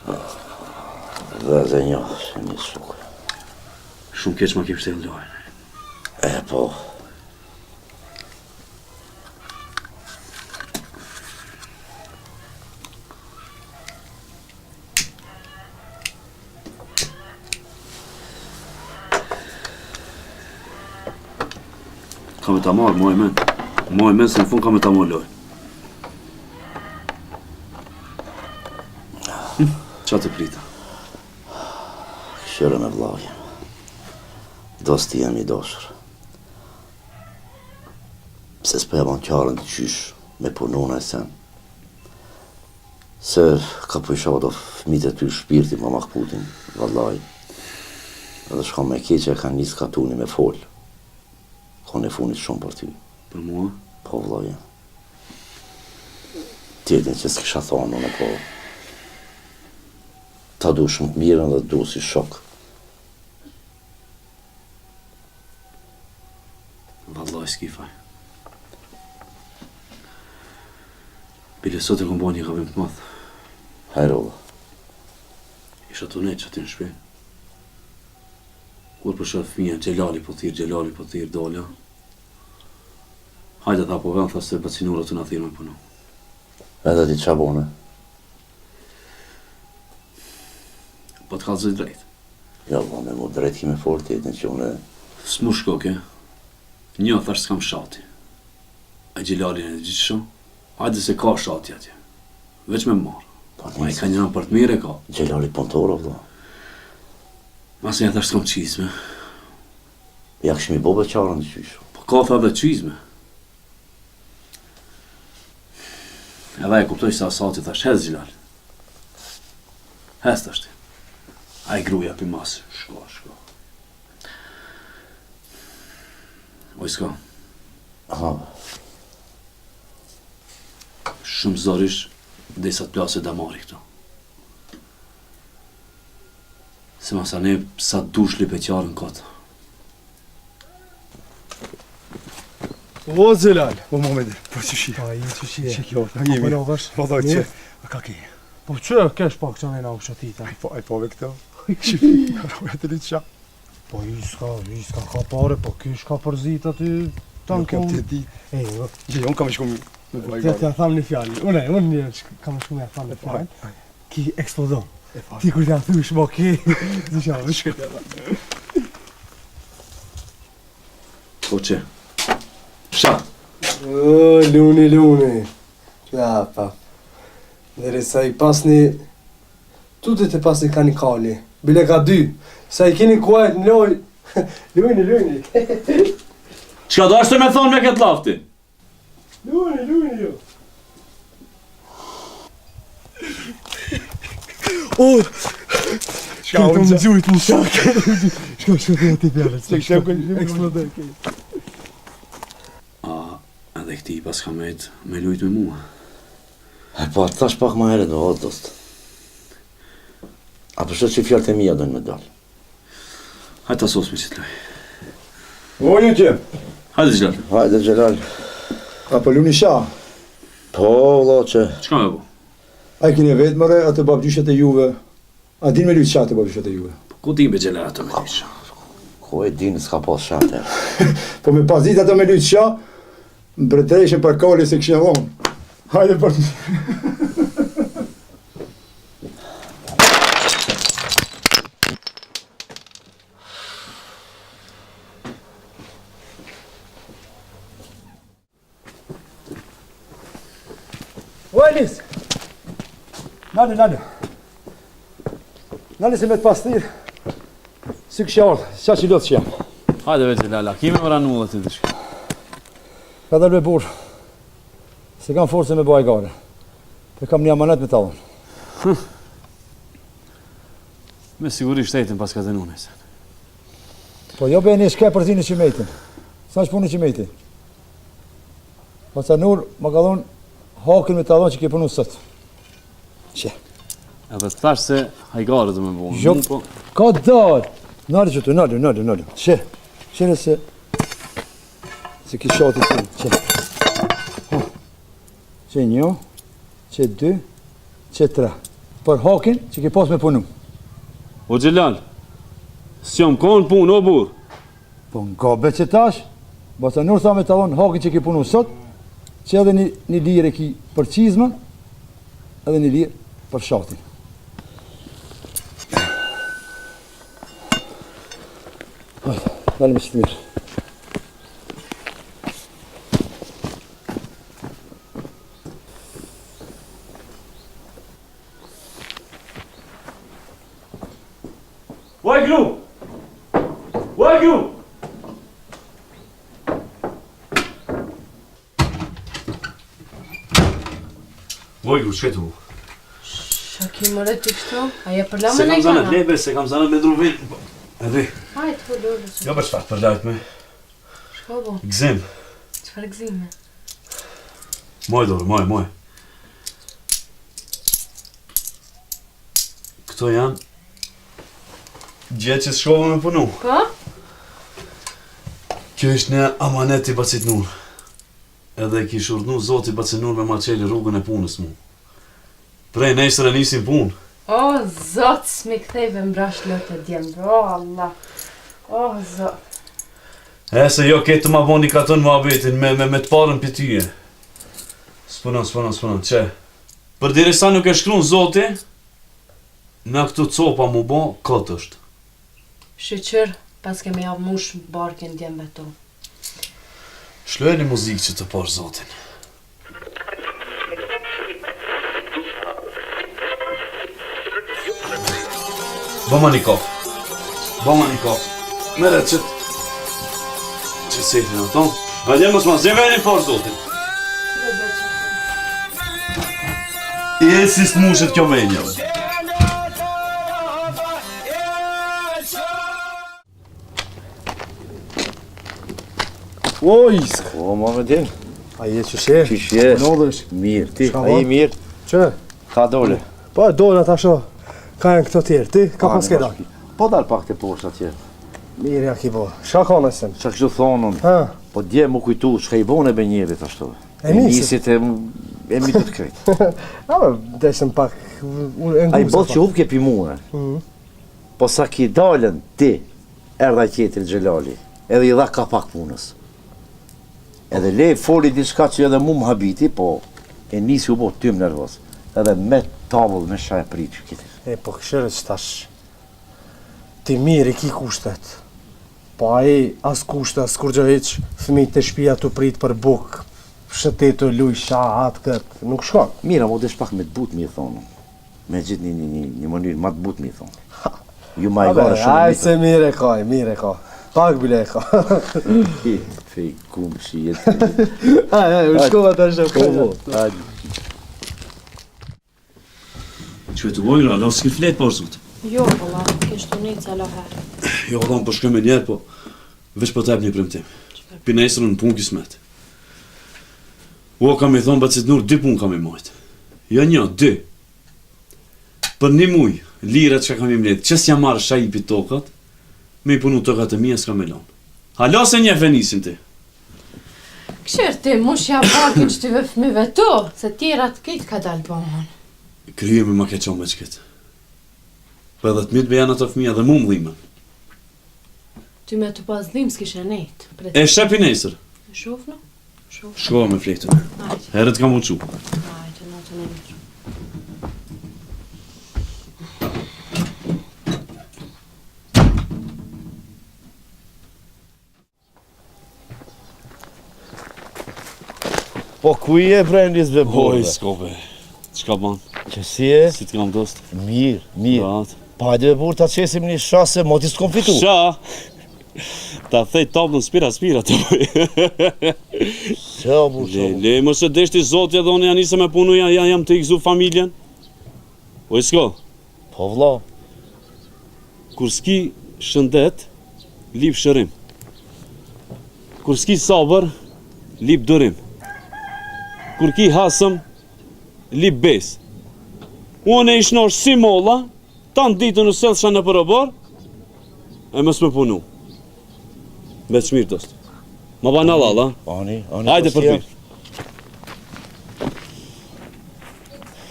Dhe dhe një, që një shukë. Shumë keq ma ke pështelë lojnë. Po. Ka me ta marrë, moj men. Moj men se në fund ka me ta marrë lojnë. Qa të prita? Këshire me vlagje. Dosti jam I doshër. Pse s'po jam qarën të qysh me punun e sen. Se ka po isha do fmit e ty shpirti ma makputin, vallaj. Edhe shka me keqe ka njës katuni me fol. Ka në funit shumë për ty. Për mua? Po vlagje. Tjetin që s'kisha thonë unë po. Ta du shumë të mirën dhe du si shok. Vallaj s'kifaj. Bile sot e kom bo një gabim të madh. Hajrolla. Isha të nejtë që ti në shpi. Kur për shërë fëmija, Gjelali po thirë, dolla. Hajde tha po vend, tha se bacinurët të në thirë me punu. Edhe ti qa bone? Po të kalëzoj drejt. Ja, po me mu drejt kime fort jetën që une... S'mu shko ke. Një thash s'kam shati. A Gjelali në gjithë shumë, hajde se ka shati atje. Veç me marë. Ma I ka njëra për të mire ka. Gjelali pontora, vla. Masë një thash s'kam qizme. Ja këshmi bo beqarën të qysh. Po ka tha dhe qizme. Edhe e kuptoj se asati thash, hez Gjelali. Hez thash ti. A I gruja për masë, shko. Oj s'ka. Aha. Shumë zorish, dhe sa të plase damari këto. Se masa ne sa dush li beqarën kota. O, Zelal, o Muhammedi, po qëshi? Pa, I qëshi e. Që kjo, ta jemi. Po në vësh? Po dojtë që, a ka ki? Po që kesh pak që nëjna u shëtita? Ai pove këto. Qëfi, ka të li qa. Po I s'ka ka pare, po kish ka përzit aty tanë Nuk jam kom. të di. E, Që unë kam shku me bëj Të gare. t'ja tham një fjallë, unë një kam shku me ja tham një fjallë. Ki eksplodon. Ti kur t'ja thush, mo ki, të shavësh. Po që? Sha! O, luni. Ja, pa. Dere sa I pasni, tutet e pasni ka një kali. Bile ka 2. Sa I keni kuajt në loj. Luni. Qka do ashtë me thonë me këtë lafti? Luni, jo. O, Shka unë më qa. gjujt në shak. Shko të ti pjallët. Që kështem kënë Eksplodoj. Edhe këti pas ka me lujt me mua. E po, atë thash pak ma heret, o, dost. A përshët që fjallët e mija dojnë me dalë. Hajde ta sos me që t'loj. O, një që. Hajde Gjelali. Hajde, Gjelal. A po luni sha. Po, vlo që... Qka me bo? A I kini vetë mëre, atë babgjyshet e juve. A din me lujtë qa të babgjyshet e juve. Ku ti be Gjelali ato me lujt? Ko e dinë s'ka pas shate. Po me pas ditë ato me lujtë qa, më pretreshe për kali se kështë e vonë. Hajde për të... O, Elis! Nale. Nale se me të pastir. Si kështë ardhë, qa që lotë që jam. Hajde be Gjelali, kime më ranu dhe ti të shka. Ka dalë me burë. Se kam forse me bëj gare. Dhe kam një amanet me talon. Me sigurisht ejtin pas ka të nune se. Po jo be një shke për zinë që mejtin. Sa që punë që mejtin? Po sa nur, më ka dhonë hakin me talon që ke punu sot. Që? Edhe të thash se hajgare dhe me bo. Jo, ka dalë. Nalë që tu, nalë. Që? Qene se... Se ki shati të që? Që 1, që 2, që 3. për hakin që ke pas me punu. O Gjelal, s'jam konë punë, o burë. Po nga betë që tash, basa nur tha me të dhonë hakin që ke punu sot, që edhe një lirë e ki për qizmën, edhe një lirë për shatin. Dalë me që të mirë. Vajglu! Vajglu! Vajglu, që tu? Shaki më rëtë të kështu? Aja për lamë Se në kam i zanë gana? lebe, se kam zanë me druvin. Edhe, Hajtë, po lorë. jo për shfar për lajt me. Shko bo? Gzim. Qëfar gzime? Moj dorë, moj. Këto janë gjë që s'shkova me punu. Po? Kjo ishtë një amanet i Bacit Nur. Edhe kish urdhnu Zoti Bacit Nur me ma qeli rrugën e punës mu. Prej nesër e nisim punë. O, zotë, s'mi kthejve mbrash lotë e djemë. O, Allah. O, zotë. E se jo ketë të ma boni katon më abetin me të parën për tyje. S'punon, që? Për dire sa nuk e shkruan Zoti, na këtu copa mu bo, këtë është. Shqyqër, pas kemi javë mush barkin djemëve to. Shlojeni muzikë që të parë Zotin. Bëma një kofë. Mere që sefin ato. Hajde mos ma zemeni parë Zotin. E si s'mushet kjo menja. O, isk. O, Muhammedin, A je që she? qishje? Nodhësh. Mirë, ti, Shka a i ba? mirë? Që? Ka dole? Po, dole ta sho. Ka janë këto tjerë. Ti, ka pas ke dalë. Po dal pak të poshtë atje. Mirë ja ki bo. Shka ka nësëm? Qa kështu thonun, Ha? po dje mu kujtu, shka i bone be njerit ashtu. E nisi. Nisit e mi të të krejt. A, desëm pak. Unë A i bot që hupke pi muë. Po sa ki dalën ti, erdha tjetër Xhelali, edhe i dha ka pak punës. Edhe le foli diçka që edhe mu më habiti, po e nisi u bo tym nervos. Edhe me tavull, me shaj prit që kitër. E, po këshërë që tash. Ti mirë i ki kushtet. Po a i as kushtet, as kur gjë heq, fëmijët të shpia të prit për buk. Shëtetu, luj, atë këtë. Nuk shkon. Mira, mo desh pak me të but mi thonë. Me gjithë një mënyrë ma të but mi thonë. Ju ma i varë shumë Ajë se mire ka. Pak bile ka. Fej kumë që jetë. U shkova të shumë. Hajde. Që të vojra, la s'ki fletë parë Zotin. Jo, valla, kishtu një cala herë. Jo, dhomë për shkëm e njerë, po veç për t'ep një premtim. Pinesrën në punë kismet. Kam i thonë Bacit Nur, 2 punë kam i majtë. Jo 1, 2. Për 1 muj, lirat që kam i mletë, që s'ja marrë shajipi tokat, me i punu tokat e mija s'ka me lanë. Hala se një fenisin ti. Këshirë ti, mush ja barkin që ty ve fëmive to, se tjerat këtë ka dalë bëmon. Kryje me ma keqon me qëket. Për edhe të mitë be janë ato fëmija dhe mu më dhime. Ty me të pas dhim s'kishe nejtë. E shepi nesër. E shofë no? Shofë. Shkova me flektën. Hajde, Herët kam uqu. hajde, natën e mirë. Po ku i e brendis be bojë? Skope. Qka ban? Që si e? Si t'kam dost? Mirë. Rahat. Pa hajde be burë ta qesim një shase, mo ti s'kom fitu. Sha! Ta thej tablën spira të bëj. Qa burë, Le, mos e deshti Zoti edhe unë janë nisë me punu, jam të ikzu familjen. O i s'ko, Po vlla. kur s'ki shëndet, lip shërim. Kur s'ki sabër, lip durim. Kur ki hasëm, lip bes. Unë e ishnosh si molla, tanë ditë në selësha në përëbar, e mës me punu. Veç mirë dost. Ma ba në lalla. Ani. Hajde për mirë.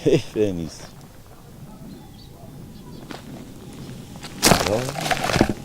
He, Fenis. Jo.